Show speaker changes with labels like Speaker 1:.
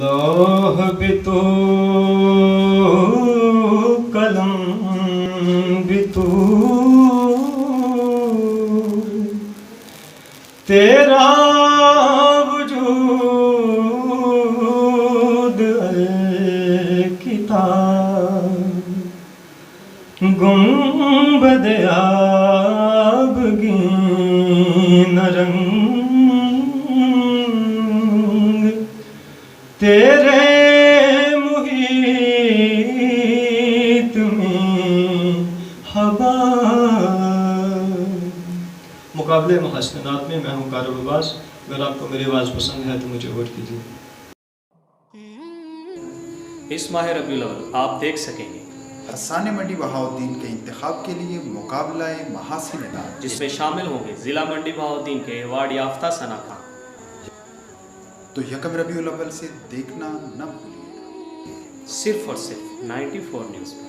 Speaker 1: لوح بھی تو قلم بھی تو تیرا وجود الکتاب گنبد آبگین رنگ تیرے محیط میں ہوا. مقابلے محسنات میں میں ہوں کارل عباس. اگر آپ کو میری آواز پسند ہے تو مجھے ووٹ کیجیے.
Speaker 2: اس ماہ ربیع الاول آپ دیکھ سکیں گے
Speaker 3: حسان منڈی بہاؤالدین کے انتخاب کے لیے مقابلہ محاسن نام،
Speaker 2: جس میں شامل ہوں گے ضلع منڈی بہاؤالدین کے ایوارڈ یافتہ ثنا خان.
Speaker 3: تو یکم ربیع الاول سے دیکھنا نہ بھولیے.
Speaker 2: صرف اور صرف 94 نیوز میں.